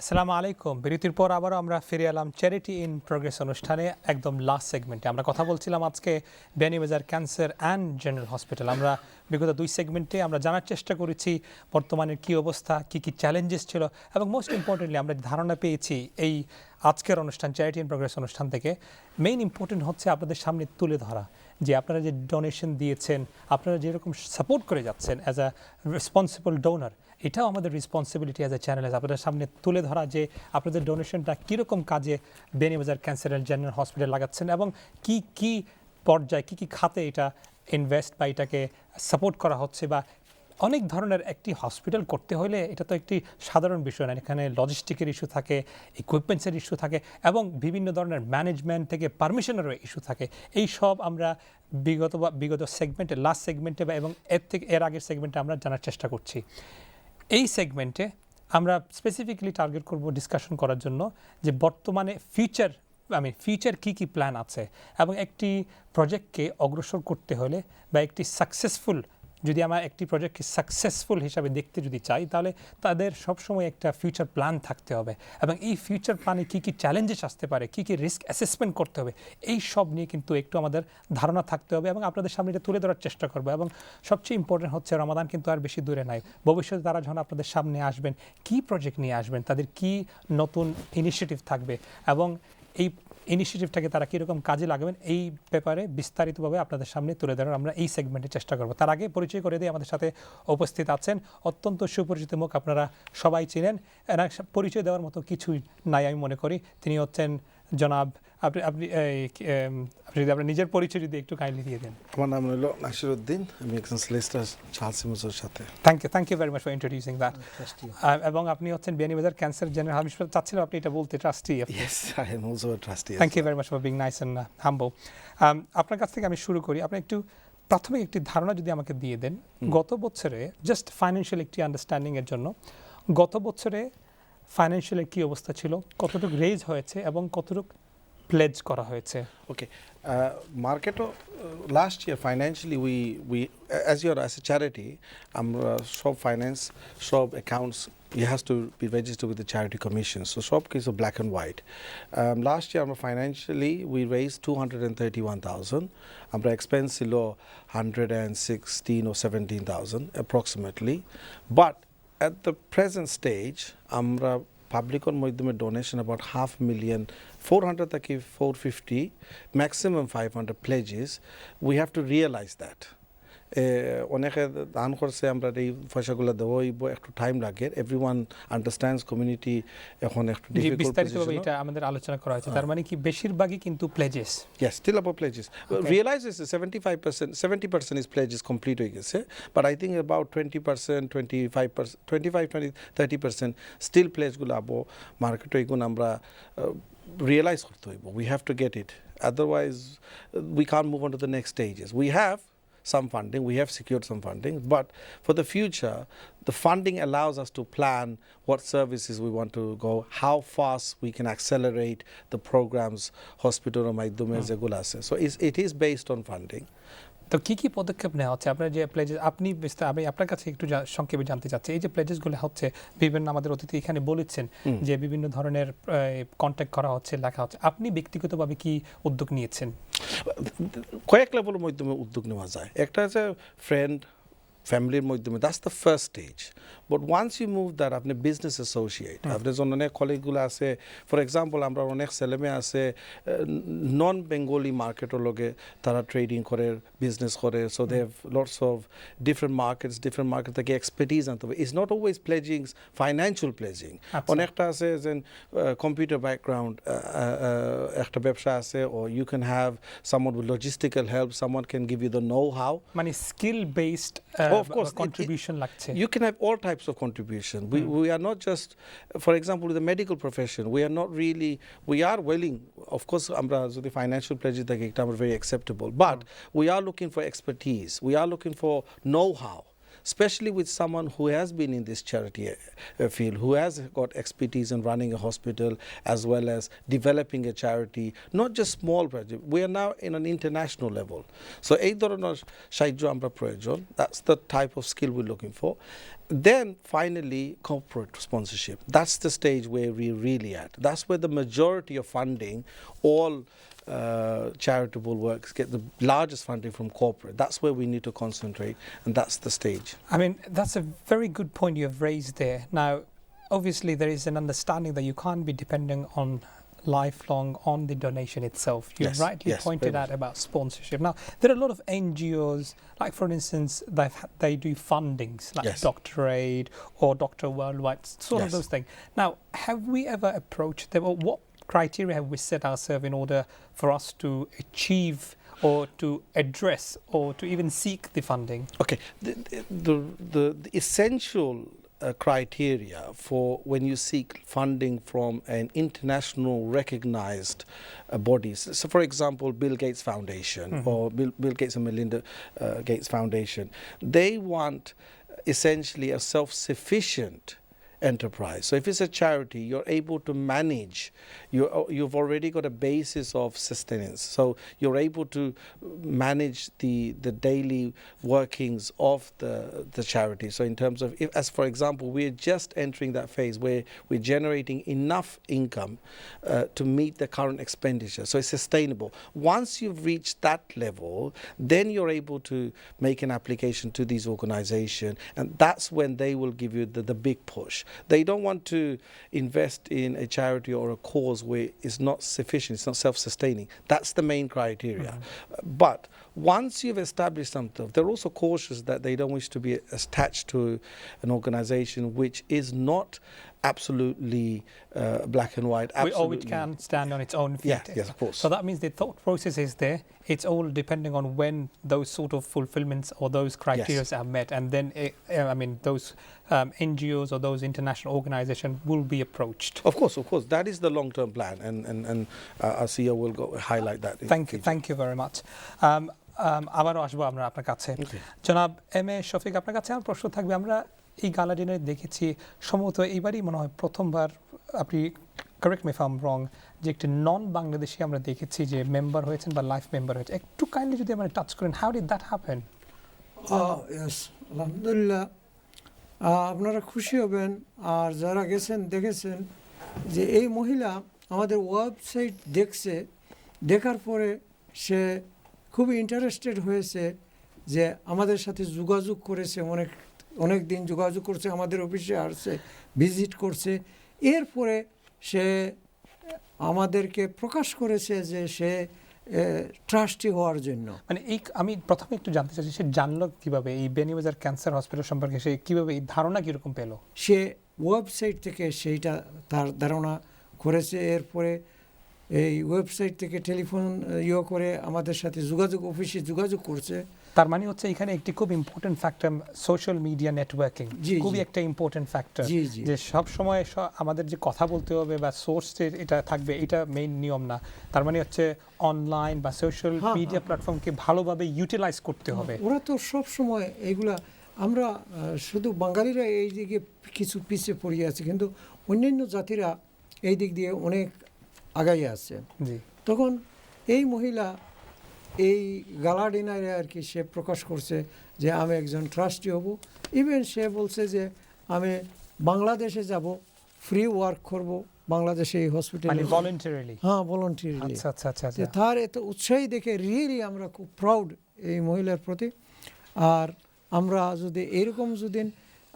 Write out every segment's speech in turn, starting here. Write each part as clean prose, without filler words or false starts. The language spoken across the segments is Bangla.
আসসালামু আলাইকুম। বিরতির পর আবারও আমরা ফিরে এলাম চ্যারিটি ইন প্রোগ্রেস অনুষ্ঠানে একদম লাস্ট সেগমেন্টে। আমরা কথা বলছিলাম আজকে বেনি বাজার ক্যান্সার অ্যান্ড জেনারেল হসপিটাল। আমরা বিগত 2 সেগমেন্টে আমরা জানার চেষ্টা করেছি বর্তমানের কী অবস্থা, কী কী চ্যালেঞ্জেস ছিল এবং মোস্ট ইম্পর্টেন্টলি আমরা ধারণা পেয়েছি এই আজকের অনুষ্ঠান চ্যারিটি ইন প্রোগ্রেস অনুষ্ঠান থেকে। মেইন ইম্পর্টেন্ট হচ্ছে আপনাদের সামনে তুলে ধরা যে আপনারা যে ডোনেশন দিয়েছেন, আপনারা যেরকম সাপোর্ট করে যাচ্ছেন অ্যাজ আ রেসপন্সিবল ডোনার, এটাও আমাদের রেসপন্সিবিলিটি অ্যাজ এ চ্যানেল আপনাদের সামনে তুলে ধরা যে আপনাদের ডোনেশনটা কীরকম কাজে বেনি বাজার ক্যান্সার অ্যান্ড জেনারেল হসপিটাল লাগাচ্ছেন এবং কি কি পর্যায়ে কী কী খাতে এটা ইনভেস্ট বা এটাকে সাপোর্ট করা হচ্ছে। বা অনেক ধরনের একটি হসপিটাল করতে হলে এটা তো একটি সাধারণ বিষয় না, এখানে লজিস্টিকের ইস্যু থাকে, ইকুইপমেন্টসের ইস্যু থাকে এবং বিভিন্ন ধরনের ম্যানেজমেন্ট থেকে পারমিশনেরও ইস্যু থাকে। এই সব আমরা বিগত সেগমেন্টে লাস্ট সেগমেন্টে এবং এর আগের সেগমেন্টে আমরা জানার চেষ্টা করছি। এই সেগমেন্টে আমরা স্পেসিফিক্যালি টার্গেট করব ডিসকাশন করার জন্য যে বর্তমানে ফিউচার কী কী প্ল্যান আছে এবং একটি প্রজেক্টকে অগ্রসর করতে হলে বা একটি সাকসেসফুল যদি আমরা একটি প্রজেক্টকে সাকসেসফুল হিসাবে দেখতে যদি চাই তাহলে তাদের সবসময় একটা ফিউচার প্ল্যান থাকতে হবে এবং এই ফিউচার প্ল্যানে কী কী চ্যালেঞ্জেস আসতে পারে, কী কী রিস্ক অ্যাসেসমেন্ট করতে হবে, এই সব নিয়ে কিন্তু একটু আমাদের ধারণা থাকতে হবে এবং আপনাদের সামনে এটা তুলে ধরার চেষ্টা করবো। এবং সবচেয়ে ইম্পর্টেন্ট হচ্ছে রমাদান কিন্তু আর বেশি দূরে নাই, ভবিষ্যতে তারা যখন আপনাদের সামনে আসবেন কী প্রজেক্ট নিয়ে আসবেন, তাদের কী নতুন ইনিশিয়েটিভ থাকবে এবং এই ইনিশিয়েটিভটাকে তারা কীরকম কাজে লাগাবেন এই ব্যাপারে বিস্তারিতভাবে আপনাদের সামনে তুলে ধরার আমরা এই সেগমেন্টে চেষ্টা করব। তার আগে পরিচয় করে দিয়ে আমাদের সাথে উপস্থিত আছেন অত্যন্ত সুপরিচিত মুখ, আপনারা সবাই চিনেন, পরিচয় দেওয়ার মতো কিছুই নাই আমি মনে করি। তিনি হচ্ছেন জনাব, আপনি যদি আপনার নিজের পরিচয় যদি একটু কাইন্ডলি দিয়ে দেন। আমার নাম হলো নাসিরউদ্দিন, আমি একজন সলিসিটর চার্লস সাথে। Thank you very much for introducing that. এবং আপনি হচ্ছেন বেনি বাজার ক্যান্সার জেনারেল হসপিটাল, চাচ্ছিলাম আপনি এটা বলতে, trustee. Yes, I am also a trustee. Thank you very much for being nice and humble. আপনার কাছ থেকে আমি শুরু করি। আপনি একটু প্রাথমিক একটি ধারণা যদি আমাকে দিয়ে দেন, গত বছরে জাস্ট ফাইন্যান্সিয়াল একটি আন্ডারস্ট্যান্ডিংয়ের জন্য গত বছরে ফাইন্যান্সিয়ালের কী অবস্থা ছিল, কতটুকু রেজ হয়েছে এবং কতটুকু প্লেজ করা হয়েছে? Okay, market last year financially we as a charity, sub finance, sub accounts, it has to be registered with the charity commission. So sub case of black and white. Last year financially we raised 231,000. Our expense below 116 or 17,000 approximately. But at the present stage, public on মাধ্যমে donation about 500,000, 400 থেকে 450, maximum 500 pledges. We have to realize that. অনেকে দান করছে, আমরা এই পয়সাগুলো দেবো, একটু টাইম লাগে। এভরিওয়ান আন্ডারস্ট্যান্ডস কমিউনিটি এখন একটু ডিফিকাল্ট বিস্তারিতভাবে এটা আমাদের আলোচনা করা হয়েছে। তার মানে কি বেশিরভাগই কিন্তু pledges? Yes, still about pledges. Realize is 75%, 70% is pledges complete হয়ে গেছে, but I think about 20%, 25%, 25, 20, 30% still pledge গুলো আবো মার্কেট এগুলো আমরা রিয়েলাইজ করতে হইব। We have to get it, otherwise we can't move on to the next stages. We have some funding, we have secured some funding, but for the future the funding allows us to plan what services we want to go, how fast we can accelerate the programs hospital মাধ্যমে যেগুলো আছে। So it is based on funding. তো কী কী পদক্ষেপ নেওয়া হচ্ছে? আপনার যে প্লেজেস, আমি আপনার কাছে একটু সংক্ষেপে জানতে চাচ্ছি, এই যে প্লেজেসগুলো হচ্ছে বিভিন্ন আমাদের অতিথি এখানে বলেছেন যে বিভিন্ন ধরনের কন্ট্যাক্ট করা হচ্ছে, লেখা হচ্ছে, আপনি ব্যক্তিগতভাবে কি উদ্যোগ নিয়েছেন? কয়েক লেভেলের মাধ্যমে উদ্যোগ নেওয়া যায়। একটা আছে ফ্রেন্ড ফ্যামিলির মাধ্যমে, that's the first stage. But once you move that, আপনি বিজনেস অ্যাসোসিয়েট, আপনার জন্য অনেক কলিগগুলো আছে। ফর এক্সাম্পল আমরা অনেক ছেলেমেয়ে আছে নন বেঙ্গলি মার্কেটের লগে তারা ট্রেডিং করে, বিজনেস করে। So they have lots of different market থেকে এক্সপার্টিজ আনতে হবে। It's not always pledging, financial pledging. অনেকটা আছে যে কম্পিউটার ব্যাকগ্রাউন্ড একটা ব্যবসা আছে, ও you can have someone with logistical help, someone can give you the know how, মানে skill based of course contribution লাগছে। You can have all types of contribution. We are not just, for example, with the medical profession, we are not really, we are willing, of course আমরা যদি financial pledges থাকে এটা আমরা very acceptable, but we are looking for expertise, we are looking for know-how, especially with someone who has been in this charity field, who has got expertise in running a hospital as well as developing a charity, not just small project. We are now in an international level. So এই ধরনের সাহায্য আমরা প্রয়োজন, that's the type of skill we're looking for. Then finally, corporate sponsorship. That's the stage where we're really at. That's where the majority of funding, all charitable works get the largest funding from corporate. That's where we need to concentrate, and that's the stage. I mean, that's a very good point you have raised there. Now, obviously, there is an understanding that you can't be depending on lifelong on the donation itself. You Yes, rightly yes, pointed very out about sponsorship. Now, there are a lot of NGOs, like for instance, they do fundings like Yes. Dr. Aid or Dr. Worldwide, sort of Yes. those things. Now, have we ever approached them, or what criteria have we set ourselves in order for us to achieve or to address or to even seek the funding? Okay, the essential criteria for when you seek funding from an international recognized bodies. So, for example, Bill Gates Foundation or Bill Gates and Melinda Gates Foundation, they want essentially a self-sufficient enterprise. So if it's a charity, you're able to manage, you've already got a basis of sustenance. So you're able to manage the daily workings of the charity. So in terms of, as for example, we're just entering that phase where we're generating enough income to meet the current expenditure. So it's sustainable. Once you've reached that level, then you're able to make an application to these organizations, and that's when they will give you the big push. They don't want to invest in a charity or a cause where it's not sufficient, it's not self-sustaining. That's the main criteria. But once you've established something, they're also cautious that they don't wish to be attached to an organization which is not absolutely black and white. Or which can stand on its own feet. Yes, of course. So that means the thought process is there. It's all depending on when those sort of fulfillments or those criteria are met, and then those NGOs or those international organizations will be approached. Of course, that is the long-term plan, and our CEO will highlight that. Thank you very much. আবারও আসবো আমরা আপনার কাছে। জনাব এম এ শফিক, আপনার কাছে আমার প্রশ্ন থাকবে, আমরা এই গালা ডিনারে দেখেছি সম্ভবত এইবারই মনে হয় প্রথমবার, আপনি correct me if I am রং, যে একটি নন বাংলাদেশি আমরা দেখেছি যে মেম্বার হয়েছেন বা লাইফ মেম্বার হয়েছে। একটু কাইন্ডলি যদি আমরা টাচ করেন, how did that happen? Yes, আলহামদুলিল্লাহ, আপনারা খুশি হবেন আর যারা গেছেন দেখেছেন যে এই মহিলা আমাদের ওয়েবসাইট দেখছে, দেখার পরে সে খুবই ইন্টারেস্টেড হয়েছে, যে আমাদের সাথে যোগাযোগ করেছে, অনেক দিন যোগাযোগ করছে, আমাদের অফিসে আসছে, ভিজিট করছে। এরপরে সে আমাদেরকে প্রকাশ করেছে যে সে ট্রাস্টি হওয়ার জন্য। মানে এই আমি প্রথমে একটু জানতে চাইছি, সে জানলো কিভাবে এই বেনি বাজার ক্যান্সার হসপিটাল সম্পর্কে, সে কিভাবে এই ধারণা কিরকম পেল? সে ওয়েবসাইট থেকে সেইটা তার ধারণা করেছে। এরপরে এই ওয়েবসাইট থেকে টেলিফোন করে আমাদের সাথে অফিসে যোগাযোগ করছে। তার মানে হচ্ছে এখানে একটি খুব important factor social media networking, খুবই একটা ইম্পর্টেন্ট ফ্যাক্টর, যে সব সময় আমাদের যে কথা বলতে হবে বা সোর্স এটা থাকবে, এটা মেইন নিয়ম না। তার মানে হচ্ছে অনলাইন বা সোশ্যাল মিডিয়া প্ল্যাটফর্মকে ভালোভাবে ইউটিলাইজ করতে হবে। ওরা তো সব সময় এইগুলা, আমরা শুধু বাঙালিরা এই দিকে কিছু পিছিয়ে পড়িয়ে আছে, কিন্তু অন্যান্য জাতিরা এই দিক দিয়ে অনেক আগাই আছে। তখন এই মহিলা এই গালা ডিনারে আর কি সে প্রকাশ করছে যে আমি একজন ট্রাস্টি হব। ইভেন সে বলছে যে আমি বাংলাদেশে যাব, ফ্রি ওয়ার্ক করব বাংলাদেশে এই হসপিটালে, ভলান্টারিলি। হ্যাঁ, ভলান্টারিলি। আচ্ছা। তার এত উৎসাহী দেখে রিয়েলি আমরা খুব প্রাউড এই মহিলার প্রতি। আর আমরা যদি এরকম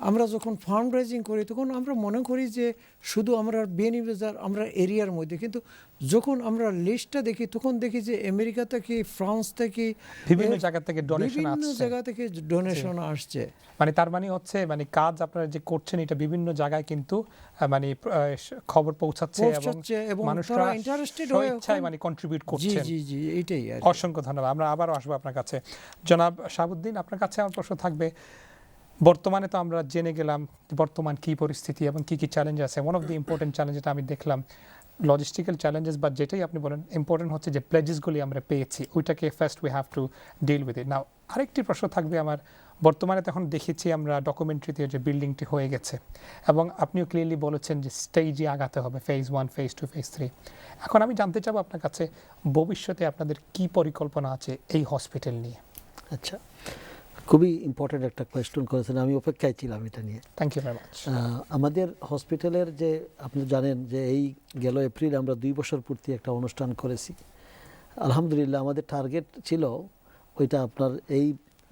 আমরা যখন ফান্ড রেজিং করি তখন আমরা মনে করি যে শুধু আমরা বেনি বাজার আমরা এরিয়ার মধ্যে, কিন্তু যখন আমরা লিস্টটা দেখি তখন দেখি যে আমেরিকা থেকে, ফ্রান্স থেকে, বিভিন্ন জায়গা থেকে ডোনেশন আসছে। মানে তার মানে হচ্ছে মানে কাজ আপনারা যে করছেন এটা বিভিন্ন জায়গায় কিন্তু মানে খবর পৌঁছাচ্ছে এবং মানুষরা ইন্টারেস্টেড হয়ে মানে কন্ট্রিবিউট করছেন। জি, এইটাই। অসংখ্য ধন্যবাদ। আমরা আবারও আসবো আপনার কাছে। জনাব শাহাবুদ্দিন, আপনার কাছে আমার প্রশ্ন থাকবে, বর্তমানে তো আমরা জেনে গেলাম বর্তমান কি পরিস্থিতি এবং কি চ্যালেঞ্জ আছে। One of the important challenge যেটা আমি দেখলাম, লজিস্টিক্যাল চ্যালেঞ্জেস বা যেটাই আপনি বলেন, ইম্পর্টেন্ট হচ্ছে যে প্লেজেসগুলি আমরা পেয়েছি, ওইটাকে first we have to deal with it. Now আরেকটি প্রশ্ন থাকবে আমার, বর্তমানে তখন দেখেছি আমরা ডকুমেন্টারিতে যে বিল্ডিংটি হয়ে গেছে এবং আপনিও ক্লিয়ারলি বলেছেন যে স্টেজে আগাতে হবে, ফেজ 1, ফেজ 2, ফেজ 3। এখন আমি জানতে চাবো আপনার কাছে ভবিষ্যতে আপনাদের কি পরিকল্পনা আছে এই হসপিটাল নিয়ে? আচ্ছা, খুবই ইম্পর্টেন্ট একটা কোয়েশ্চেন করেছেন, আমি অপেক্ষায় ছিলাম এটা নিয়ে। Thank you very much. আমাদের হসপিটালের যে আপনি জানেন যে এই গেল এপ্রিল আমরা 2 বছর পূর্তি একটা অনুষ্ঠান করেছি। আলহামদুলিল্লাহ আমাদের টার্গেট ছিল ওইটা আপনার এই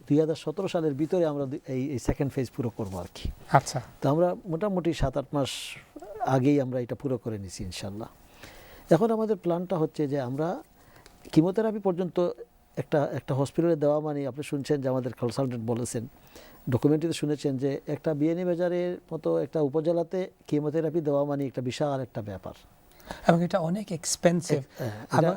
2017 সালের ভিতরে আমরা এই সেকেন্ড ফেজ পুরো করবো আর কি। আচ্ছা, তো আমরা মোটামুটি 7-8 মাস আগেই আমরা এটা পুরো করে নিছি ইনশাল্লাহ। এখন আমাদের প্ল্যানটা হচ্ছে যে আমরা কিমোথেরাপি পর্যন্ত একটা হসপিটালে দেওয়া মানে আপনি শুনছেন যে আমাদের কনসালটেন্ট বলেছেন, ডকুমেন্টারিতে শুনেছেন যে একটা বিয়ানী বাজারের মতো একটা উপজেলাতে কিমোথেরাপি দেওয়া মানে একটা বিশাল একটা ব্যাপার এবং এটা অনেক এক্সপেন্সিভ।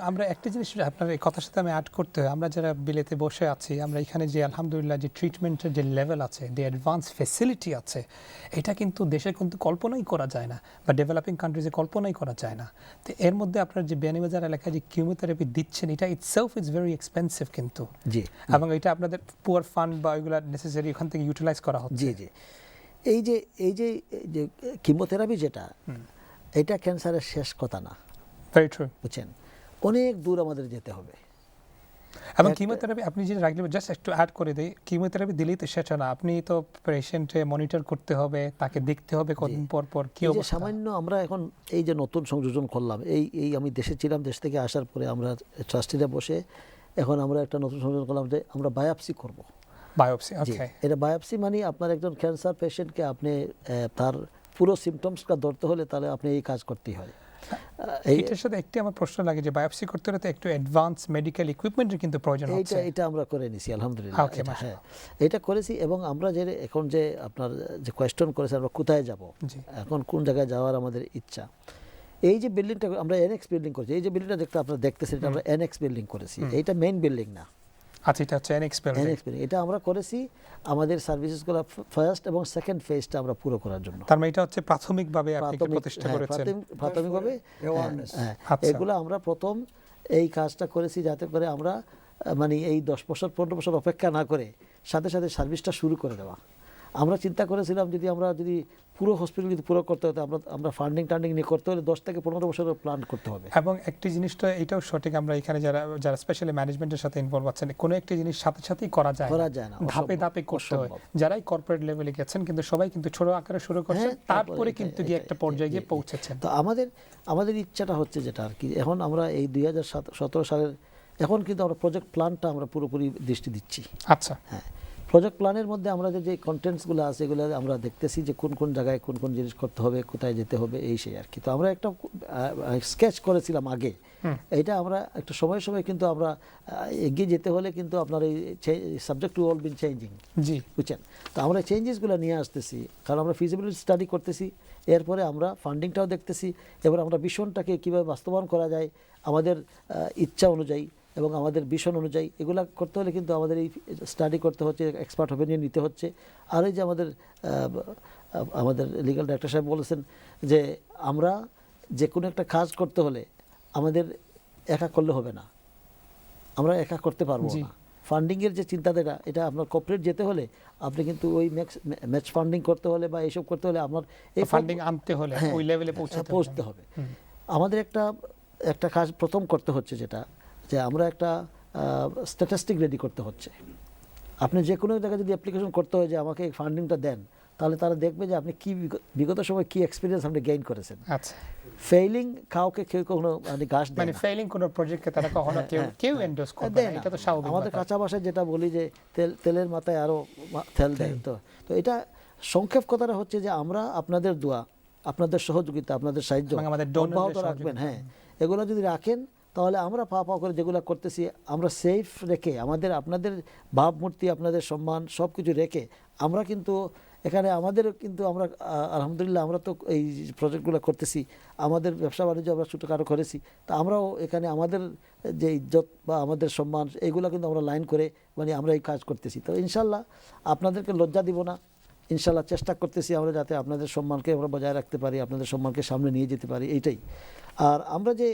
আমরা একটা জিনিস আপনার এই কথার সাথে আমি অ্যাড করতে হয়, আমরা যারা বিলেতে বসে আছি, আমরা এখানে যে আলহামদুলিল্লাহ যে ট্রিটমেন্টের যে লেভেল আছে, যে অ্যাডভান্স ফেসিলিটি আছে, এটা কিন্তু দেশে কিন্তু কল্পনাই করা যায় না, বা ডেভেলপিং কান্ট্রিজে কল্পনাই করা যায় না। তো এর মধ্যে আপনার যে বিয়ানীবাজার এলাকায় যে কিমোথেরাপি দিচ্ছেন, এটা ইটসেলফ ইজ ভেরি এক্সপেন্সিভ কিন্তু। জি, এবং এটা আপনাদের পুয়ার ফান্ড বা ওইগুলা নেসেসারি ওখান থেকে ইউটিলাইজ করা হচ্ছে। জি জি। এই যে কিমোথেরাপি যেটা, এটা ক্যান্সারের শেষ কথা না, ভেরি ট্রু। বুঝছেন, অনেক দূর আমাদের যেতে হবে। এবং কিমোথেরাপি আপনি যে রাখলে, জাস্ট একটু অ্যাড করে দিই, কিমোথেরাপি দিলেই তো সেটা না, আপনি তো পেশেন্টে মনিটর করতে হবে, তাকে দেখতে হবে কতদিন পর পর কি এই যে অবস্থা। সামান্য আমরা এখন এই যে নতুন সংযোজন করলাম, এই আমি দেশে ছিলাম, দেশ থেকে আসার পরে আমরা ট্রাস্টিরা বসে এখন আমরা একটা নতুন সংযোজন করলাম যে আমরা বায়োপসি করব। বায়োপসি, ওকে। এটা বায়োপসি মানে আপনার একজন ক্যান্সার পেশেন্টকে আপনি তার পুরো সিমটমসটা ধরতে হলে তাহলে আপনি এই কাজ করতেই হয়। এটার সাথে একটি আমার প্রশ্ন লাগে যে বায়োপসি করতে হলে তো একটু অ্যাডভান্স মেডিকেল ইকুইপমেন্টের কিন্তু প্রয়োজন হচ্ছে। এটা আমরা করে নিছি আলহামদুলিল্লাহ। ওকে, হ্যাঁ, এটা করেছি। এবং আমরা যে এখন যে আপনার যে কোয়েশ্চন করেছে আমরা কোথায় যাব, এখন কোন জায়গায় যাওয়ার আমাদের ইচ্ছা, এই যে বিল্ডিংটা আমরা এনএক্স বিল্ডিং করেছি, এই যে বিল্ডিংটা দেখতে আপনারা দেখতেছেন, এটা আমরা এনএক্স বিল্ডিং করেছি, এইটা মেইন বিল্ডিং না। আচ্ছা, এটা হচ্ছে এনএক্স বিল্ডিং। এটা আমরা করেছি আমাদের সার্ভিসেসগুলো ফার্স্ট এবং সেকেন্ড ফেজটা আমরা পুরো করার জন্য। তার মানে এটা হচ্ছে প্রাথমিকভাবে আপনি একটা প্রতিষ্ঠা করেছেন। প্রাথমিকভাবে এগুলো আমরা প্রথম এই কাজটা করেছি যাতে করে আমরা মানে এই 10 বছর 15 বছর অপেক্ষা না করে সাথে সাথে সার্ভিসটা শুরু করে দেওয়া। আমরা চিন্তা করেছিলাম যদি পুরো হসপিটাল যদি পুরো করতে হতো, আমরা ফান্ডিং নিয়ে করতে হলে 10 থেকে 15 বছরের প্ল্যান করতে হবে। এবং একটি জিনিসটা এটাও সঠিক, আমরা এখানে যারা স্পেশালি ম্যানেজমেন্টের সাথে ইনভলভ আছেন, কোনো একটি জিনিস সাথে সাথেই করা যায় না, ধাপে ধাপে করতে হয়। যারাই কর্পোরেট লেভেলে গেছেন কিন্তু সবাই কিন্তু ছোট আকারে শুরু করছেন, তারপরে কিন্তু গিয়ে একটা পর্যায়ে গিয়ে পৌঁছেছেন। তো আমাদের ইচ্ছাটা হচ্ছে যেটা আর কি, এখন আমরা এই 2017 সালের এখন কিন্তু আমরা প্রজেক্ট প্ল্যানটা আমরা পুরোপুরি দৃষ্টি দিচ্ছি। আচ্ছা, হ্যাঁ, প্রজেক্ট প্ল্যানের মধ্যে আমরা যে কন্টেন্টসগুলো আছে এগুলো আমরা দেখতেছি যে কোন কোন জায়গায় কোন কোন জিনিস করতে হবে, কোথায় যেতে হবে, এই সেই আর কি। তো আমরা একটা স্কেচ করেছিলাম আগে, এটা আমরা একটা সময় কিন্তু আমরা এগিয়ে যেতে হলে কিন্তু আপনার এই subject to all been changing, জি, বুঝছেন। তো আমরা চেঞ্জেসগুলো নিয়ে আসতেছি, কারণ আমরা ফিজিবিলিটি স্টাডি করতেছি, এরপরে আমরা ফান্ডিংটাও দেখতেছি, এবার আমরা ভিশনটাকে কীভাবে বাস্তবায়ন করা যায় আমাদের ইচ্ছা অনুযায়ী এবং আমাদের ভিশন অনুযায়ী। এগুলা করতে হলে কিন্তু আমাদের এই স্টাডি করতে হচ্ছে, এক্সপার্ট ওপিনিয়ন নিতে হচ্ছে। আর এই যে আমাদের লিগ্যাল ডাইরেক্টর সাহেব বলেছেন যে আমরা যে কোনো একটা কাজ করতে হলে আমাদের একা করলে হবে না, আমরা একা করতে পারবো না। ফান্ডিংয়ের যে চিন্তাধারা, এটা আপনার কর্পোরেট যেতে হলে আপনি কিন্তু ওই ম্যাচ ফান্ডিং করতে হলে বা এইসব করতে হলে আপনার এই ফান্ডিং আনতে হলে ওই লেভেলে পৌঁছতে হবে। আমাদের একটা কাজ প্রথম করতে হচ্ছে যেটা, যে আমরা একটা স্ট্যাটিস্টিক রেডি করতে হচ্ছে। আপনি যে কোনো জায়গায় যদি অ্যাপ্লিকেশন করতে হয় যে আমাকে এই ফান্ডিংটা দেন, তাহলে তারা দেখবে যে আপনি কি বিগত সময় কি এক্সপিরিয়েন্স আপনি গেইন করেছেন। আচ্ছা, ফেইলিং কাউকে কেউ কখনো গাছ দেয় না, মানে ফেইলিং কোনো প্রজেক্টকে তারা কখনো কেউ এন্ডোর্স করবে না, এটা তো স্বাভাবিক। আমাদের কাঁচা ভাষায় যেটা বলি যে তেলের মাথায় আরো তেল দেয়। তো এটা সংক্ষেপ কথাটা হচ্ছে যে আমরা আপনাদের দোয়া, আপনাদের সহযোগিতা, আপনাদের সাহায্য অব্যাহত রাখবেন। হ্যাঁ, এগুলো যদি রাখেন তাহলে আমরা পা করে যেগুলো করতেছি আমরা সেফ রেখে, আপনাদের ভাবমূর্তি, আপনাদের সম্মান সব কিছু রেখে আমরা কিন্তু এখানে আমরা আলহামদুলিল্লাহ আমরা তো এই প্রজেক্টগুলো করতেছি, আমাদের ব্যবসা বাণিজ্য আমরা ছোটোখাটো করেছি, তা আমরাও এখানে আমাদের যে ইজ্জত বা আমাদের সম্মান এইগুলো কিন্তু আমরা লাইন করে মানে আমরা এই কাজ করতেছি। তো ইনশাল্লাহ আপনাদেরকে লজ্জা দিব না, ইনশাল্লাহ চেষ্টা করতেছি আমরা যাতে আপনাদের সম্মানকে আমরা বজায় রাখতে পারি, আপনাদের সম্মানকে সামনে নিয়ে যেতে পারি, এইটাই। আর আমরা যে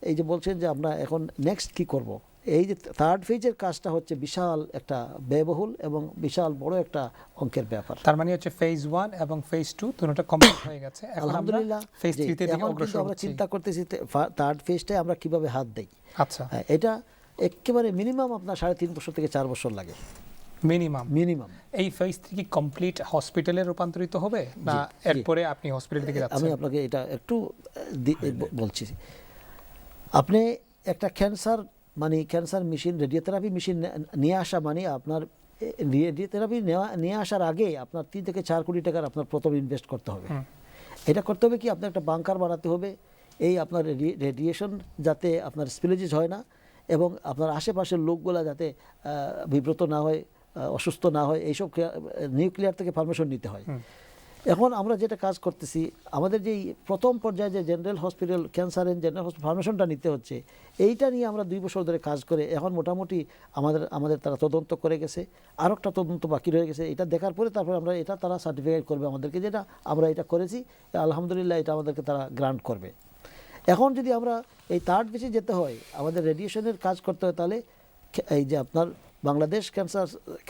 এই যে বলছেন যে আমরা এখন নেক্সট কি করব, এই যে থার্ড ফেজের কাজটা হচ্ছে বিশাল একটা ব্যয়বহুল এবং বিশাল বড় একটা অঙ্কের ব্যাপার। তার মানে হচ্ছে ফেজ 1 এবং ফেজ 2 দুটোটা কমপ্লিট হয়ে গেছে, এখন আলহামদুলিল্লাহ ফেজ 3 তে দিকে অগ্রসর হচ্ছি। আমরা চিন্তা করতেছি থার্ড ফেজটায় আমরা কিভাবে হাত দেই। আচ্ছা, এটা একেবারে মিনিমাম আপনার 3.5 বছর থেকে 4 বছর লাগে। মিনিমাম। এই ফেজ 3 কি কমপ্লিট হসপিটালে রূপান্তরিত হবে না এরপরে আপনি হসপিটাল থেকে যাচ্ছেন? আমি আপনাকে এটা একটু বলছি। আপনি একটা ক্যান্সার মেশিন, রেডিওথেরাপি মেশিন নিয়ে আসা মানে আপনার রেডিওথেরাপি নিয়ে আসার আগে আপনার 3 থেকে 4 কোটি টাকার আপনার প্রথম ইনভেস্ট করতে হবে। এটা করতে হবে কি, আপনার একটা বাংকার বানাতে হবে, এই আপনার রেডিয়েশন যাতে আপনার স্পিলেজেস হয় না এবং আপনার আশেপাশের লোকগুলা যাতে বিব্রত না হয়, অসুস্থ না হয়, এইসব নিউক্লিয়ার থেকে পারমিশন নিতে হয়। এখন আমরা যেটা কাজ করতেছি, আমাদের যেই প্রথম পর্যায়ে যে জেনারেল হসপিটাল ক্যান্সারের জেনারেল হসপিটাল পারমিশনটা নিতে হচ্ছে, এইটা নিয়ে আমরা 2 বছর ধরে কাজ করে এখন মোটামুটি আমাদের তারা তদন্ত করে গেছে, আরও একটা তদন্ত বাকি রয়ে গেছে। এটা দেখার পরে তারপরে আমরা এটা তারা সার্টিফিকেট করবে আমাদেরকে, যেটা আমরা এটা করেছি, আলহামদুলিল্লাহ এটা আমাদেরকে তারা গ্রান্ট করবে। এখন যদি আমরা এই থার্ড ফেজে যেতে হয়, আমাদের রেডিয়েশনের কাজ করতে হয়, তাহলে এই যে আপনার বাংলাদেশ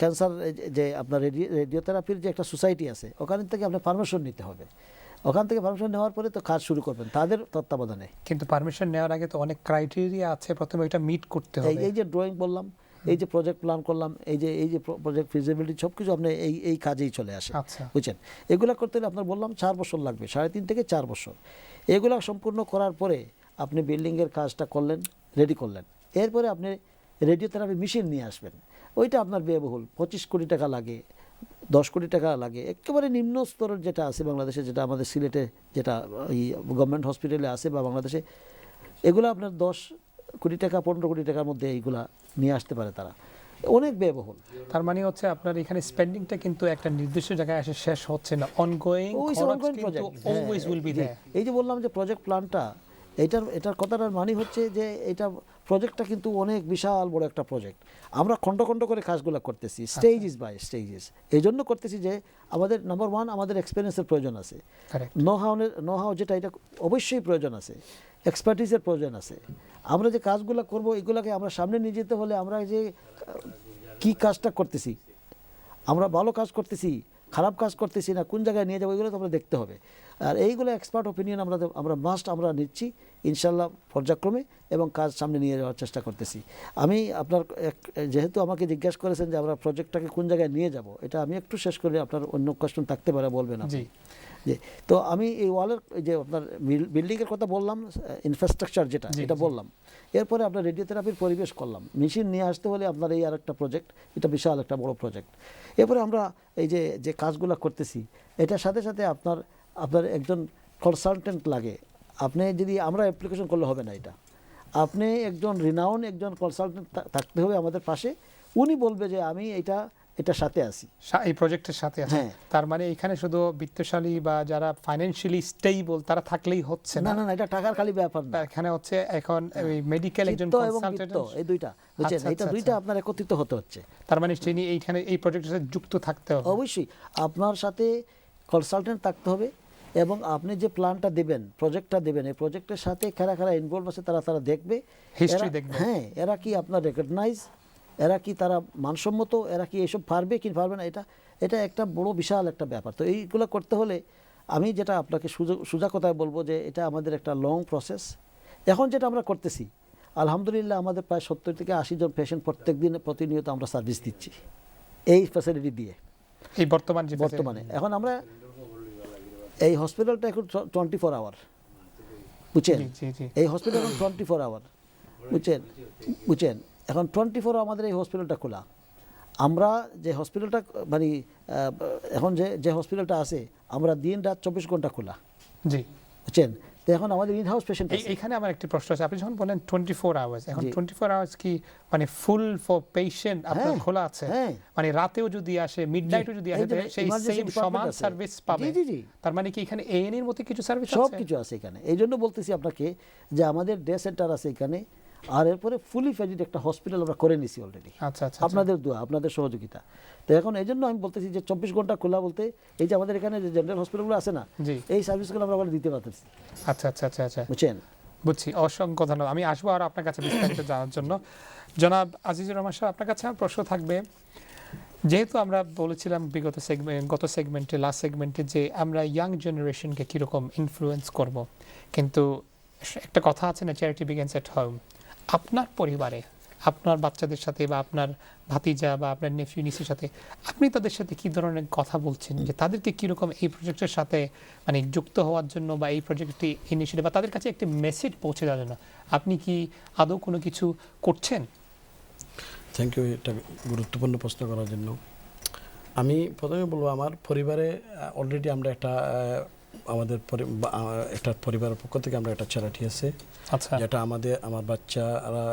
ক্যান্সার যে আপনার রেডিওথেরাপির যে একটা সোসাইটি আছে, ওখান থেকে আপনার পারমিশন নিতে হবে। ওখান থেকে পারমিশন নেওয়ার পরে তো কাজ শুরু করবেন তাদের তত্ত্বাবধানে। কিন্তু পারমিশন নেওয়ার আগে তো অনেক ক্রাইটেরিয়া আছে, প্রথমে এটা মিট করতে হবে। এই যে ড্রয়িং বললাম, এই যে প্রজেক্ট প্ল্যান করলাম, এই যে প্রজেক্ট ফিজিবিলিটি, সব কিছু আপনি এই কাজেই চলে আসে, বুঝছেন? এগুলো করতে হলে আপনার বললাম 4 বছর লাগবে, 3.5 থেকে 4 বছর। এগুলো সম্পূর্ণ করার পরে আপনি বিল্ডিংয়ের কাজটা করলেন, রেডি করলেন, এরপরে আপনি রেডিওথেরাপি মেশিন নিয়ে আসবেন। ওইটা আপনার ব্যয়বহুল, 25 কোটি টাকা লাগে, 10 কোটি টাকা লাগে। একেবারে নিম্ন স্তরের যেটা আছে বাংলাদেশে, যেটা আমাদের সিলেটে যেটা এই গভর্নমেন্ট হসপিটালে আছে বা বাংলাদেশে, এগুলো আপনার 10 কোটি টাকা 15 কোটি টাকার মধ্যে এইগুলা নিয়ে আসতে পারে তারা, অনেক ব্যয়বহুল। তার মানে হচ্ছে আপনার এখানে স্পেন্ডিংটা কিন্তু একটা নির্দিষ্ট জায়গায় এসে শেষ হচ্ছে না, ongoing project always will be there. এই যে বললাম যে প্রজেক্ট প্ল্যানটা, এটার কথাটার মানে হচ্ছে যে এটা প্রজেক্টটা কিন্তু অনেক বিশাল বড় একটা প্রজেক্ট। আমরা খণ্ড খণ্ড করে কাজগুলো করতেছি, স্টেজেস বাই স্টেজেস। এই জন্য করতেছি যে আমাদের নাম্বার 1 আমাদের এক্সপিরিয়েন্সের প্রয়োজন আছে, নো হাউ যেটা এটা অবশ্যই প্রয়োজন আছে, এক্সপার্টিসের প্রয়োজন আছে। আমরা যে কাজগুলো করব, এগুলোকে আমরা সামনে নিয়ে যেতে হলে আমরা যে কি কাজটা করতেছি, আমরা ভালো কাজ করতেছি, খারাপ কাজ করতেছি না, কোন জায়গায় নিয়ে যাবো, এগুলো তো আমরা দেখতে হবে। আর এইগুলো এক্সপার্ট ওপিনিয়ন আমরা নিচ্ছি ইনশাল্লাহ পর্যায়ক্রমে, এবং কাজ সামনে নিয়ে যাওয়ার চেষ্টা করতেছি। আমি আপনার যেহেতু আমাকে জিজ্ঞাসা করেছেন যে আমরা প্রজেক্টটাকে কোন জায়গায় নিয়ে যাব, এটা আমি একটু শেষ করে, আপনার অন্য কোয়েশ্চন থাকতে পারে বলবেন আপনি। যে তো আমি এই ওয়ালের যে আপনার বিল্ডিংয়ের কথা বললাম, ইনফ্রাস্ট্রাকচার যেটা এটা বললাম, এরপরে আপনার রেডিওথেরাপির পরিবেশ করলাম, মেশিন নিয়ে আসতে হলে আপনার এই আরেকটা প্রজেক্ট, এটা বিশাল একটা বড় প্রজেক্ট। এরপরে আমরা এই যে কাজগুলো করতেছি, এটার সাথে সাথে আপনার একজন কনসালটেন্ট লাগে। আপনি যদি আমরা অ্যাপ্লিকেশন করলে হবে না, এটা আপনি একজন রিনাউন একজন কনসালটেন্ট থাকতে হবে আমাদের পাশে। উনি বলবে যে আমি এটার সাথে আছি, এই প্রজেক্টের সাথে আছি। তার মানে এখানে শুধু বিত্তশালী বা যারা ফাইন্যান্সিয়ালি স্টেবল তারা থাকলেই হচ্ছে না। না, এটা টাকার খালি ব্যাপার না। এখানে হচ্ছে এখন এই মেডিকেল একজন কনসালটেন্ট, এই দুইটা বুঝছেন, এটা দুইটা আপনার একত্রিত হতে হচ্ছে। তার মানে তিনি এইখানে এই প্রজেক্টের সাথে যুক্ত থাকতে হবে। অবশ্যই আপনার সাথে কনসালটেন্ট থাকতে হবে, এবং আপনি যে প্ল্যানটা দেবেন, প্রজেক্টটা দেবেন, এই প্রজেক্টের সাথে কারা ইনভলভ আছে তারা দেখবে, হিস্ট্রি দেখবে। হ্যাঁ, এরা কি আপনার রেকগনাইজ, এরা কি তারা মানসম্মত, এরা কি এসব পারবে কি পারবে না, এটা একটা বড় বিশাল একটা ব্যাপার। তো এইগুলো করতে হলে আমি যেটা আপনাকে সোজা কথায় বলবো যে এটা আমাদের একটা লং প্রসেস। এখন যেটা আমরা করতেছি, আলহামদুলিল্লাহ আমাদের প্রায় 70 থেকে 80 জন পেশেন্ট প্রতিনিয়ত আমরা সার্ভিস দিচ্ছি এই ফ্যাসিলিটি দিয়ে। এই বর্তমানে এখন আমরা এই হসপিটালটা এখন 24 আওয়ার, বুঝছেন? এই হসপিটাল এখন 24 আওয়ার, বুঝছেন? এখন 24 আমাদের এই হসপিটালটা খোলা। আমরা যে হসপিটালটা মানে এখন যে হসপিটালটা আছে, আমরা দিন রাত 24 ঘন্টা খোলা, বুঝছেন? তো এখন আমাদের ইন হাউস পেশেন্ট আছে। এখানে আমার একটা প্রশ্ন আছে, আপনি যখন বলেন 24 আওয়ার্স, এখন 24 আওয়ার্স কি মানে ফুল ফর পেশেন্ট আপনার খোলা আছে? মানে রাতেও যদি আসে, মিডনাইটও যদি আসে, সেই সেম সমান সার্ভিস পাবে? তার মানে কি এখানে এএনই এর মতো কিছু সার্ভিস আছে? সব কিছু আছে এখানে। এই জন্য বলতেছি আপনাকে যে আমাদের ডে সেন্টার আছে এখানে, আর এরপরে ফুলি ফেজিড একটা হসপিটাল আমরা করে নিছি অলরেডি। আচ্ছা, আপনাদের দোয়া, আপনাদের সহযোগিতা। তো এখন এই জন্য আমি বলতেছি যে 24 ঘন্টা খোলা বলতে, এই যে আমাদের এখানে যে জেনারেল হসপিটালগুলো আছে না, এই সার্ভিসগুলো আমরা দিতে পারতেছি। আচ্ছা, বুঝছেন? বুঝছি। অসংখ্য ধন্যবাদ। আমি আসবো আর আপনার কাছে বিস্তারিত জানার জন্য। জনাব আজিজুর রহমান সাহেব, আপনার কাছে আমার প্রশ্ন থাকবে, যেহেতু আমরা বলেছিলাম গত সেগমেন্টে, লাস্ট সেগমেন্টে, যে আমরা ইয়াং জেনারেশনকে কীরকম ইনফ্লুয়েন্স করব, কিন্তু একটা কথা আছে না, চ্যারিটি বিগিনস এট হোম। আপনার পরিবারে আপনার বাচ্চাদের সাথে বা আপনার ভাতিজা বা আপনার নেফিউ নিসের সাথে আপনি তাদের সাথে কি ধরনের কথা বলছেন, যে তাদেরকে কীরকম এই প্রজেক্টের সাথে মানে যুক্ত হওয়ার জন্য বা এই প্রজেক্টটি ইনিশিয়েটিভ বা তাদের কাছে একটি মেসেজ পৌঁছে দেওয়ার জন্য আপনি কি আদৌ কোনো কিছু করছেন? থ্যাংক ইউ, এটা গুরুত্বপূর্ণ প্রশ্ন করার জন্য। আমি প্রথমে বলবো আমার পরিবারে অলরেডি আমরা আমাদের একটা পরিবারের পক্ষ থেকে আমরা একটা চ্যারিটি আছে, আচ্ছা, যেটা আমার বাচ্চারা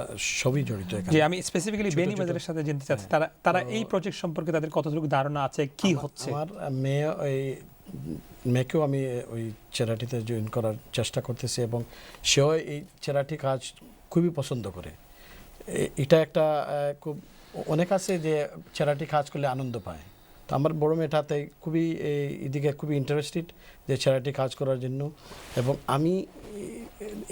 সবই জড়িত এখানে। যে আমি স্পেসিফিক্যালি বেনি বাজারের সাথে জানতে চাচ্ছি তারা এই প্রজেক্ট সম্পর্কে তাদের কতটুকু ধারণা আছে, কি হচ্ছে? আমার মেয়েকেও আমি ওই চ্যারিটিতে জয়েন করার চেষ্টা করতেছি এবং সেও এই চ্যারিটি কাজ খুবই পছন্দ করে। এটা একটা খুব অনেক আছে যে চ্যারিটি কাজ করলে আনন্দ পায়, তো আমার বড় মেয়েটাতে খুবই এদিকে খুবই ইন্টারেস্টেড যে চ্যারিটি কাজ করার জন্য। এবং আমি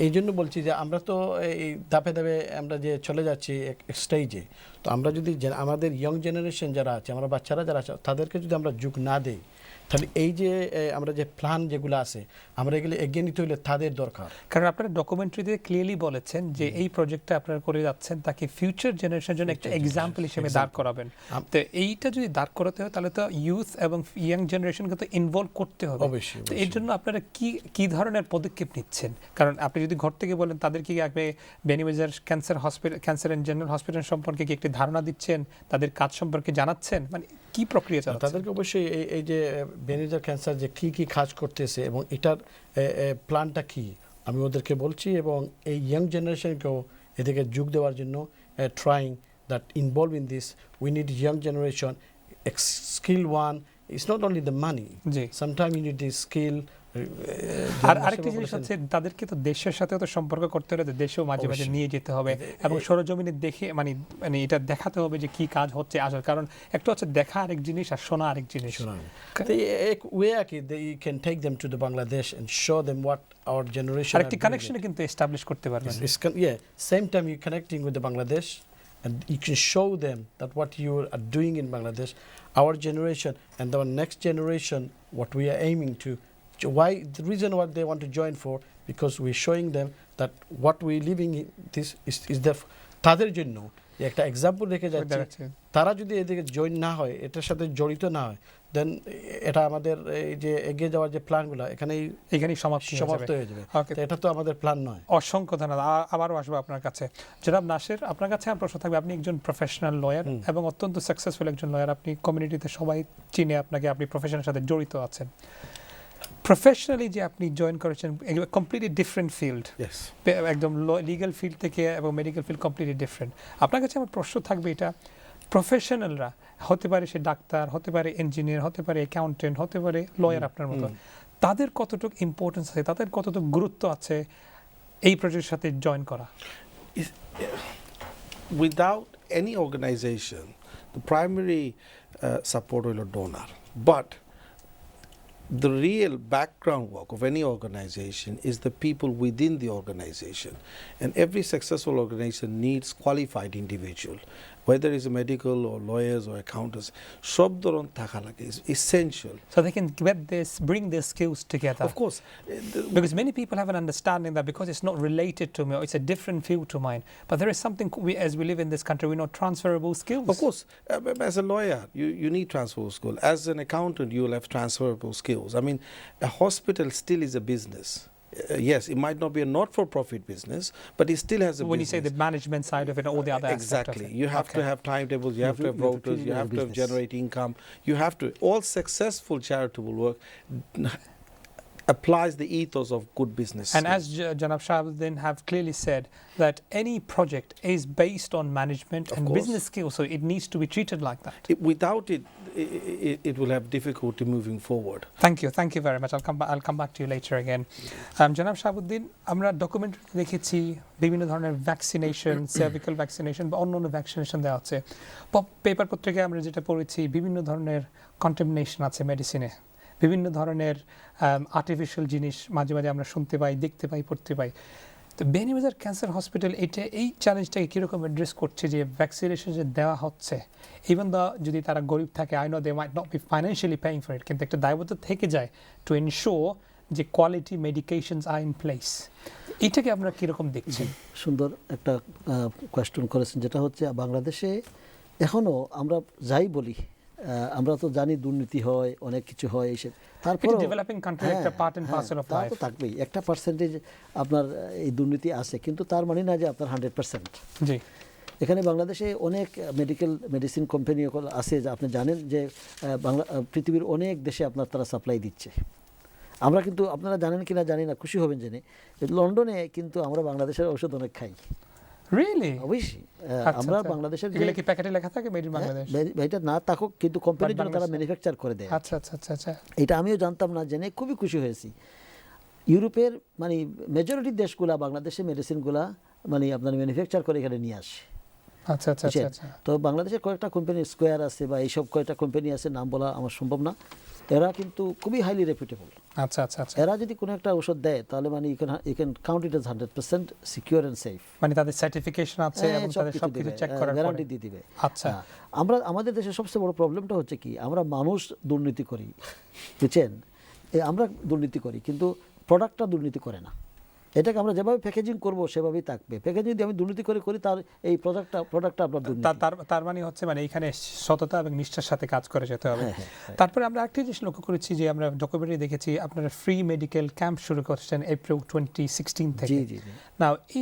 এই জন্য বলছি যে আমরা তো এই ধাপে ধাপে আমরা যে চলে যাচ্ছি এক স্টেজে, তো আমরা যদি আমাদের ইয়ং জেনারেশন যারা আছে, আমরা বাচ্চারা যারা আছে, তাদেরকে যদি আমরা যোগ না দেই, তাহলে এই যে আমরা যে প্ল্যান যেগুলো আছে আমরা এগুলো এগিয়ে নিতে হলে তাদের দরকার। কারণ আপনারা ডকুমেন্টারিতে ক্লিয়ারলি বলেছেন যে এই প্রজেক্টটা আপনারা করে যাচ্ছেন তাকে ফিউচার জেনারেশনের জন্য একটা এক্সাম্পল হিসেবে দাঁড় করাবেন। তো এইটা যদি দাঁড় করাতে হয় তাহলে তো ইউথ এবং ইয়াং জেনারেশনকে তো ইনভলভ করতে হবে। অবশ্যই। তো এর জন্য আপনারা কি ধরনের পদক্ষেপ নিচ্ছেন? কারণ আপনি যদি ঘর থেকে বলেন তাদেরকে আগে বেনি বাজার ক্যান্সার অ্যান্ড জেনারেল হসপিটাল সম্পর্কে কি একটি ধারণা দিচ্ছেন, তাদের কাজ সম্পর্কে জানাচ্ছেন, মানে কি প্রক্রিয়া চালাচ্ছেন? তাদেরকে অবশ্যই এই যে বেনি বাজার ক্যান্সার যে কি কাজ করতেছে এবং এটার প্ল্যানটা কি আমি ওদেরকে বলছি, এবং এই ইয়াং জেনারেশনকেও এদিকে যোগ দেওয়ার জন্য trying that involve in this. We need young generation, skill one, it's not only the money, sometime you need the skill. আর আরেকটা জিনিস হচ্ছে তাদেরকে তো দেশের সাথে তো সম্পর্ক করতে হলে দেশেও মাঝে মাঝে নিয়ে যেতে হবে এবং সরজমিনে দেখে মানে এটা দেখাতে হবে যে কি কাজ হচ্ছে আসলে। কারণ একটা হচ্ছে দেখা আরেক জিনিস আর শোনা আরেক জিনিস। এক ওয়ে কি they can take them to the Bangladesh and show them what our generation আরেকটি কানেকশন কিন্তু এস্টাবলিশ করতে পারবেন। Same time you connecting with the Bangladesh and you can show them that what you are doing in Bangladesh, our generation and our next generation, what we are aiming to. Why the reason why they want to join for, because we're showing them that what we living in this is the তাদের জন্য একটা এক্সাম্পল রেখে যাচ্ছে। তারা যদি এদিকে জয়েন না হয়, এটার সাথে জড়িত না হয়, দেন এটা আমাদের এই যে এগিয়ে যাওয়ার যে প্ল্যানগুলো এখানেই সমাপ্ত হয়ে যাবে। এটা তো আমাদের প্ল্যান নয়। অসংখ্য ধন্যবাদ। আবারও আসবো আপনার কাছে। জনাব নাসির, আপনার কাছে আমার প্রশ্ন থাকবে, আপনি একজন প্রফেশনাল লয়ার এবং অত্যন্ত সাকসেসফুল একজন লয়ার। আপনি কমিউনিটিতে সবাই চিনে আপনাকে, আপনি প্রফেশনের সাথে জড়িত আছেন। প্রফেশনালি যে আপনি জয়েন করেছেন কমপ্লিটলি ডিফারেন্ট ফিল্ড, একদম লিগ্যাল ফিল্ড থেকে এবং মেডিকেল ফিল্ড কমপ্লিটলি ডিফারেন্ট। আপনার কাছে আমার প্রশ্ন থাকবে, এটা প্রফেশনালরা হতে পারে, সে ডাক্তার হতে পারে, ইঞ্জিনিয়ার হতে পারে, অ্যাকাউন্টেন্ট হতে পারে, লয়ার আপনার মতো, তাদের কতটুকু ইম্পর্টেন্স আছে, তাদের কতটুকু গুরুত্ব আছে এই প্রজেক্টের সাথে জয়েন করা? Without any organization, the primary support will be donor, but the real background work of any organization is the people within the organization, and every successful organization needs qualified individual, whether it's a medical or lawyers or accountants. Sob doron thaka lage is essential, so they can bring their skills together. Of course, because many people have an understanding that because it's not related to me or it's a different field to mine, but there is something as we live in this country, we know transferable skills. Of course, as a lawyer you need transferable skills. As an accountant you will have transferable skills. I mean, a hospital still is a business. Yes, it might not be a not-for-profit business, but it still has a when business. You say the management side of it and all the other exactly. aspects of it. You have to have timetables, you have to have rotors, you have to generate income, you have to. All successful charitable work applies the ethos of good business. And as Janab Shahabuddin have clearly said, that any project is based on management and business skills, so it needs to be treated like that. Without it, it will have difficulty moving forward. Thank you very much. I'll come back to you later again. Janab Shahabuddin, আমরা ডকুমেন্ট দেখেছি বিভিন্ন ধরনের ভ্যাকসিনেশন, সার্ভিক্যাল ভ্যাকসিনেশন বা অন্যান্য ভ্যাকসিনেশন দেওয়া হচ্ছে। পেপার পত্রিকায় আমরা যেটা পড়েছি, বিভিন্ন ধরনের কন্টামিনেশন আছে মেডিসিনে, বিভিন্ন ধরনের আর্টিফিশিয়াল জিনিস মাঝে মাঝে আমরা শুনতে পাই, দেখতে পাই, পড়তে পাই। তো বেনি বাজার ক্যান্সার হসপিটাল এই চ্যালেঞ্জটাকে কীরকম অ্যাড্রেস করছে যে ভ্যাকসিনেশন যে দেওয়া হচ্ছে, ইভেন দা যদি তারা গরিব থাকে, I know they might not be financially paying for it, কিন্তু একটা দায়বদ্ধ থেকে যায় টু এনশিওর যে quality medications are in place, এটাকে আপনারা কীরকম দেখছেন? সুন্দর একটা কোয়েশ্চন করেছেন, যেটা হচ্ছে বাংলাদেশে এখনও আমরা যাই বলি, আমরা তো জানি দুর্নীতি হয়, অনেক কিছু হয়, এইসব তারপর ডেভেলপিং কান্ট্রি একটা part and parcel of life তো থাকবেই, একটা পার্সেন্টেজ আপনার এই দুর্নীতি আছে, কিন্তু তার মানে না যে আপনার 100%। জি, এখানে বাংলাদেশে অনেক মেডিসিন কোম্পানি আছে, যে আপনি জানেন যে পৃথিবীর অনেক দেশে আপনার তারা সাপ্লাই দিচ্ছে। আমরা কিন্তু আপনারা জানেন কিনা জানি না, খুশি হবেন জেনে, লন্ডনে কিন্তু আমরা বাংলাদেশের ঔষধ অনেক খাই। রিয়েলি? অবশ্যই আমরা বাংলাদেশের এগুলো কি প্যাকেটে লেখা থাকে মেড ইন বাংলাদেশ? এটা না থাকুক, কিন্তু কোম্পানির জন্য তারা ম্যানুফ্যাকচার করে দেয়। আচ্ছা আচ্ছা আচ্ছা আচ্ছা, এটা আমিও জানতাম না, জেনে খুবই খুশি হয়েছি। ইউরোপের মানে মেজরিটি দেশগুলা বাংলাদেশে মেডিসিনগুলা মানে আপনার ম্যানুফ্যাকচার করে এখানে নিয়ে আসে। আচ্ছা আচ্ছা আচ্ছা আচ্ছা। তো বাংলাদেশের কয়েকটা কোম্পানি, স্কোয়ার আছে বা এইসব কয়েকটা কোম্পানি আছে, নাম বলা আমার সম্ভব না, এরা কিন্তু খুবই হাইলি রেপুটেবল। আচ্ছা আচ্ছা আচ্ছা। এরা যদি কোনো একটা ওষুধ দেয় তাহলে মানে you can count it as 100% secure and safe. মানে তাদের সার্টিফিকেশন আছে এবং তাদের সবকিছু চেক করার পরে গ্যারান্টি দিয়ে দিবে। আচ্ছা, আমরা আমাদের দেশের সবচেয়ে বড় প্রবলেমটা হচ্ছে কি, আমরা মানুষ দুর্নীতি করি, বুঝছেন, আমরা দুর্নীতি করি কিন্তু প্রোডাক্টটা দুর্নীতি করে না। এটাকে আমরা যেভাবে প্যাকেজিং করব সেভাবেই থাকবে। প্যাকেজিং যদি আমি দুর্নীতি করি তার এই প্রোডাক্টটা আপনার দুর্নীতি। তার মানে হচ্ছে মানে এখানে সততা এবং নিষ্ঠার সাথে কাজ করে যেতে হবে। তারপরে আমরা একটা জিনিস লক্ষ্য করেছি যে আমরা ডকুমেন্টারি দেখেছি আপনারা ফ্রি মেডিকেল ক্যাম্প শুরু করেছেন এপ্রিল 2016 থেকে। জি জি জি। নাও এই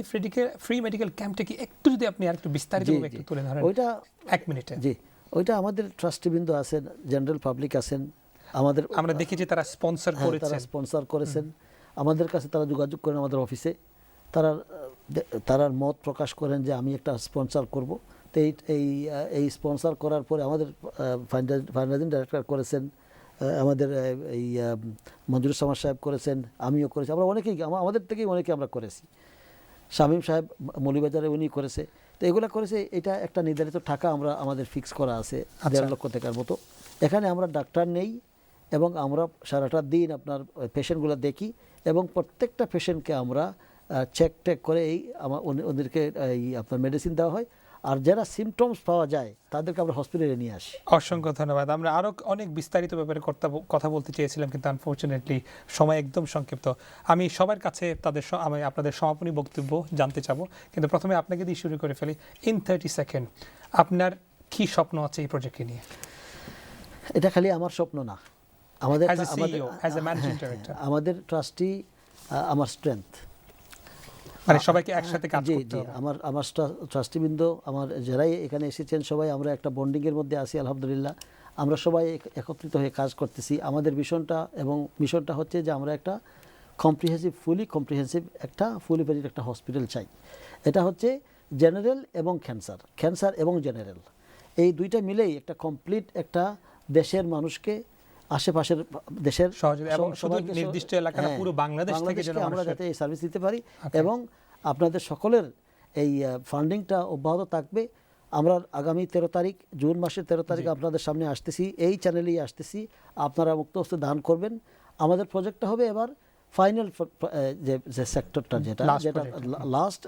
ফ্রি মেডিকেল ক্যাম্পটা কি একটু যদি আপনি আরেকটু বিস্তারিতভাবে একটু তুলে ধরেন ওইটা 1 মিনিটে। জি, ওইটা আমাদের ট্রাস্টিবৃন্দ আছেন, জেনারেল পাবলিক আছেন, আমরা দেখি যে তারা স্পন্সর করেছেন আমাদের কাছে, তারা যোগাযোগ করেন আমাদের অফিসে, তারা মত প্রকাশ করেন যে আমি একটা স্পন্সর করব। তো এই স্পন্সর করার পরে আমাদের ফান্ডরাইজিং ডাইরেক্টর করেছেন, আমাদের এই মঞ্জুর সামাদ সাহেব করেছেন, আমিও করেছি, আমরা অনেকেই আমাদের থেকেই অনেকে আমরা করেছি। শামীম সাহেব মৌলভীবাজারে উনি করেছে। তো এগুলো করেছে, এটা একটা নির্ধারিত টাকা আমাদের ফিক্স করা আছে 1.5 লক্ষ টাকার মতো। এখানে আমরা ডাক্তার নেই এবং আমরা সারাটা দিন আপনার পেশেন্টগুলো দেখি এবং প্রত্যেকটা পেশেন্টকে আমরা চেক করে ওদেরকে এই আপনার মেডিসিন দেওয়া হয়। আর যারা সিমটমস পাওয়া যায় তাদেরকে আমরা হসপিটালে নিয়ে আসি। অসংখ্য ধন্যবাদ। আমরা আরও অনেক বিস্তারিত ব্যাপারে কথা বলতে চেয়েছিলাম, কিন্তু আনফর্চুনেটলি সময় একদম সংক্ষিপ্ত। আমি সবার কাছে আমি আপনাদের সমাপনী বক্তব্য জানতে চাবো, কিন্তু প্রথমে আপনাকে দিয়ে শুরু করে ফেলি। ইন 30 সেকেন্ড আপনার কি স্বপ্ন আছে এই প্রজেক্টকে নিয়ে? এটা খালি আমার স্বপ্ন না, আমাদের ট্রাস্টি আমার স্ট্রেংথ, মানে সবাইকে একসাথে কাজ করতে হবে। আমার ট্রাস্টিবৃন্দ, আমার যারাই এখানে এসেছেন সবাই আমরা একটা বন্ডিংয়ের মধ্যে আছি আলহামদুলিল্লাহ। আমরা সবাই একত্রিত হয়ে কাজ করতেছি। আমাদের মিশনটা হচ্ছে যে আমরা একটা ফুলি কম্প্রিহেন্সিভ ফুলি ফ্লেজড একটা হসপিটাল চাই। এটা হচ্ছে জেনারেল এবং ক্যান্সার এবং জেনারেল, এই দুইটা মিলেই একটা কমপ্লিট একটা দেশের মানুষকে, আশেপাশের দেশের সবাইকে নির্দিষ্ট এলাকা না, পুরো বাংলাদেশ থেকে আমরা যাতে এই সার্ভিস দিতে পারি। এবং আপনাদের সকলের এই ফান্ডিংটা অব্যাহত থাকবে। আমরা আগামী 13 তারিখ, জুন মাসের 13 তারিখ আপনাদের সামনে আসতেছি, এই চ্যানেলেই আসতেছি, আপনারা মুক্ত হস্তে দান করবেন। আমাদের প্রজেক্টটা হবে এবার ফাইনাল যে সেক্টরটা যেটা লাস্ট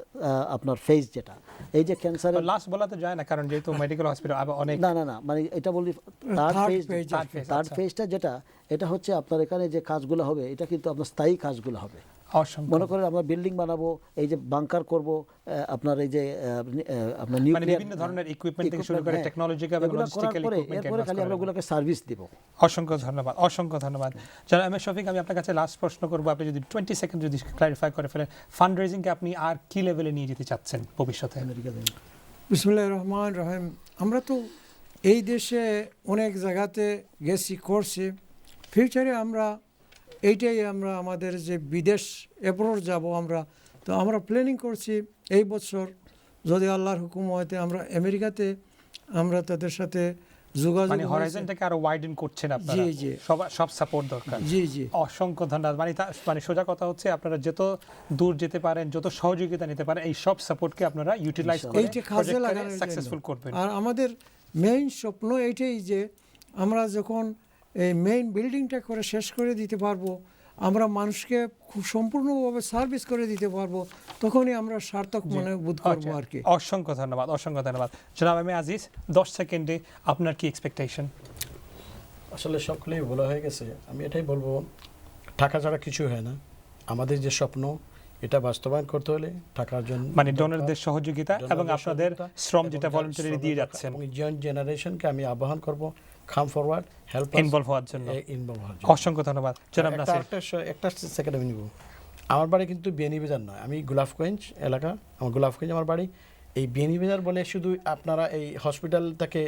আপনার ফেজ, যেটা এই যে ক্যান্সারের লাস্ট বলা তো যায় না, কারণ যেহেতু মেডিকেল হসপিটাল অনেক না মানে এটা বলি থার্ড ফেজটা যেটা, এটা হচ্ছে আপনার এখানে যে কাজগুলো হবে এটা কিন্তু আপনার স্থায়ী কাজগুলো হবে। মনে করেন আমরা বিল্ডিং বানাবো, এই যে বাংকার করব, আপনার এই যে আপনার বিভিন্ন ধরনের ইকুইপমেন্ট থেকে শুরু করে টেকনোলজিক্যাল এবং লজিস্টিক্যাল ইকুইপমেন্ট, এরপরে খালি আমরা ওগুলোকে সার্ভিস দেব। অসংখ্য ধন্যবাদ জনাব এম এ শফিক। আমি আপনার কাছে লাস্ট প্রশ্ন করব, আপনি যদি 20 সেকেন্ড যদি ক্লারিফাই করে ফেলেন, ফান্ড রেজিং কে আপনি আর কি লেভেলে নিয়ে যেতে চাচ্ছেন ভবিষ্যতে? বিসমিল্লাহির রহমানির রহিম। আমরা তো এই দেশে অনেক জায়গাতে গেছি, করছি, ফিউচারে এইটাই আমরা আমাদের যে বিদেশ অ্যাব্রড যাব আমরা প্ল্যানিং করছি এই বছর যদি আল্লাহর হুকুম হয় আমরা আমেরিকাতে আমরা তাদের সাথে যোগাযোগ, মানে হরাইজনটাকে আরো ওয়াইডেন করছেন আপনারা। জি জি, সব সাপোর্ট দরকার। জি জি, অসংখ্য ধন্যবাদ। মানে সোজা কথা হচ্ছে আপনারা যত দূর যেতে পারেন, যত সহযোগিতা নিতে পারেন, এই সব সাপোর্টকে আপনারা ইউটিলাইজ করে এইটা কাজে লাগানো সাকসেসফুল করবেন। আর আমাদের মেইন স্বপ্ন এইটাই যে আমরা যখন এই মেইন বিল্ডিংটা করে শেষ করে দিতে পারবো, আমরা মানুষকে খুব সম্পূর্ণভাবে সার্ভিস করে দিতে পারবো, তখনই আমরা সার্থক মনে বোধ করবো আর কি। অসংখ্য ধন্যবাদ জনাব এম এ আজিজ, 10 সেকেন্ডে আপনার কি এক্সপেকটেশন? আসলে সকলেই বলা হয়ে গেছে, আমি এটাই বলবো টাকা ছাড়া কিছু হয় না। আমাদের যে স্বপ্ন এটা বাস্তবায়ন করতে হলে টাকার জন্য মানে ডোনারদের সহযোগিতা এবং আপনাদের শ্রম যেটা ভলান্টারি দিয়ে যাচ্ছেন, এবং ইয়াং জেনারেশনকে আমি আহ্বান করব কাম ফরওয়ার্ড, হেল্প ইনভলভ হওয়ার জন্য। অসংখ্য ধন্যবাদ জনাব নাসির। একটা সেকেন্ড আমি নিব। আমার বাড়ি কিন্তু বিয়ানি বাজার নয়, আমি গোলাপগঞ্জ এলাকা, আমার গোলাপগঞ্জ আমার বাড়ি। এই বিয়ানি বাজার বলে শুধু আপনারা এই হসপিটালটাকে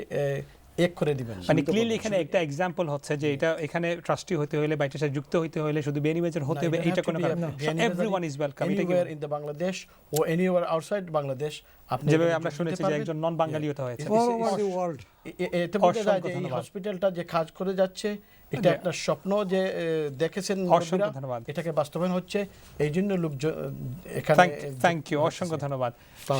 এক করে দিবেন, মানে ক্লিয়ারলি এখানে একটা এক্সাম্পল হচ্ছে যে এটা এখানে ট্রাস্টি হতে হলে বা এটার সাথে যুক্ত হতে হলে শুধু বিয়ানি বাজার হতে হবে এইটা কোনো কারণ না। Everyone is welcome. Anywhere in the Bangladesh ও এনিওয়্যার আউটসাইড বাংলাদেশ। আপনি যেভাবে আমরা শুনেছি যে একজন নন বাঙালিও তো হয়েছে। All over the world. এতে বোঝা যায় যে এই হসপিটালটা যে কাজ করে যাচ্ছে এটা একটা স্বপ্ন যে দেখেছেন, অসংখ্য ধন্যবাদ। এটাকে বাস্তবায়ন হচ্ছে, এই জন্য লোক এখানে। থ্যাংক ইউ, অসংখ্য ধন্যবাদ।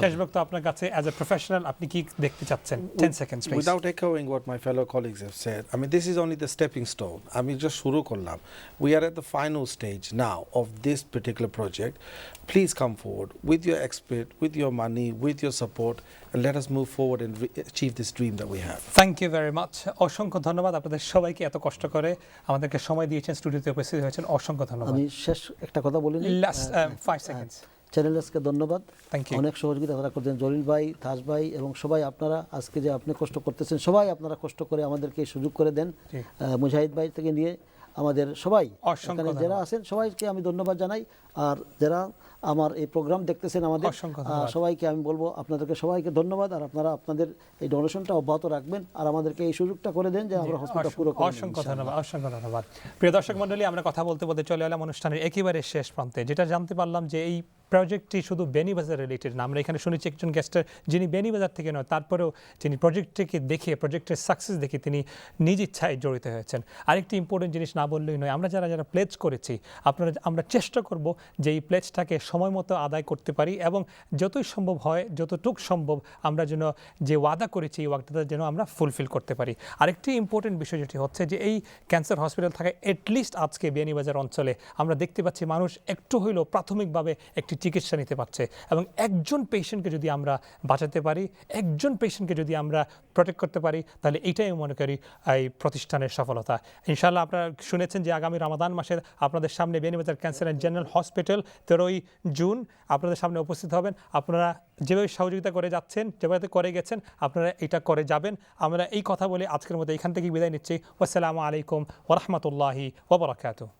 শেষ বক্তব্য আপনার কাছে অ্যাজ এ প্রফেশনাল আপনি কি দেখতে চাচ্ছেন? 10 seconds please. Without echoing what my fellow colleagues have said, I mean, this is only the stepping stone. আমি just শুরু করলাম. We are at the final stage now of this particular project. Please come forward with your expert, with your money, with your support, and let us move forward and achieve this dream that we have. Thank you very much. অসংখ্য ধন্যবাদ আপনাদের সবাইকে, এত কষ্ট করে আমাদেরকে সময় দিয়েছেন, স্টুডিওতে উপস্থিত হয়েছেন, অসংখ্য ধন্যবাদ। আমি শেষ একটা কথা বলি, লাস্ট 5 seconds. চ্যানেলসকে ধন্যবাদ, Thank you. অনেক সহযোগিতা তারা করতেন, জলিল ভাই, তাজ ভাই এবং সবাই। আপনারা আজকে যে আপনি কষ্ট করতেছেন, সবাই আপনারা কষ্ট করে আমাদেরকে এই সুযোগ করে দেন। জি। মুজাহিদ ভাই থেকে নিয়ে আমাদের সবাই অসংখ্য এখানে যারা আছেন সবাইকে আমি ধন্যবাদ জানাই। আর যারা আমার এই প্রোগ্রাম দেখতেছেন আমাদের অসংখ্য ধন্যবাদ। সবাইকে আমি বলবো আপনাদেরকে সবাইকে ধন্যবাদ। আর আপনারা আপনাদের এই ডোনেশনটা অব্যাহত রাখবেন আর আমাদেরকে এই সুযোগটা করে দেন যে আমরা হসপিটাল পুরো করে নেব। অসংখ্য ধন্যবাদ, অসংখ্য ধন্যবাদ। প্রিয় দর্শক মণ্ডলী, আমরা কথা বলতে বলতে চলে এলাম অনুষ্ঠানের একেবারে শেষ প্রান্তে। যেটা জানতে পারলাম যে এই প্রজেক্টটি শুধু বেনিবাজার রিলেটেড না। আমরা এখানে শুনেছি একজন গেস্টের যিনি বেনিবাজার থেকে নয়, তারপরেও তিনি প্রজেক্টটিকে দেখে, প্রজেক্টের সাকসেস দেখে তিনি নিজ ইচ্ছায় জড়িত হয়েছেন। আরেকটি ইম্পর্টেন্ট জিনিস না বললেই নয়, আমরা যারা প্লেজ করেছি আমরা চেষ্টা করব যে এই প্লেজটাকে সময় মতো আদায় করতে পারি এবং যতই সম্ভব হয়, যতটুকু সম্ভব আমরা যেন যে ওয়াদা করেছি এই ওয়াদাটা যেন আমরা ফুলফিল করতে পারি। আরেকটি ইম্পর্টেন্ট বিষয় যেটি হচ্ছে যে এই ক্যান্সার হসপিটাল থাকে এটলিস্ট আজকে বিয়ানীবাজার অঞ্চলে আমরা দেখতে পাচ্ছি মানুষ একটু হইলেও প্রাথমিকভাবে একটি চিকিৎসা নিতে পারছে এবং একজন পেশেন্টকে যদি আমরা বাঁচাতে পারি, একজন পেশেন্টকে যদি আমরা প্রোটেক্ট করতে পারি, তাহলে এইটাই মনে করি এই প্রতিষ্ঠানের সফলতা। ইনশাআল্লাহ আপনারা শুনেছেন যে আগামী রমাদান মাসের আপনাদের সামনে Beanibazar cancer and general hospital 13ই জুন আপনাদের সামনে উপস্থিত হবেন। আপনারা যেভাবে সহযোগিতা করে যাচ্ছেন, যেভাবে করে গেছেন, আপনারা এটা করে যাবেন। আমরা এই কথা বলে আজকের মতো এখান থেকে বিদায় নিচ্ছি। আসসালামু আলাইকুম ওয়া রাহমাতুল্লাহি ওয়া বারাকাতুহু।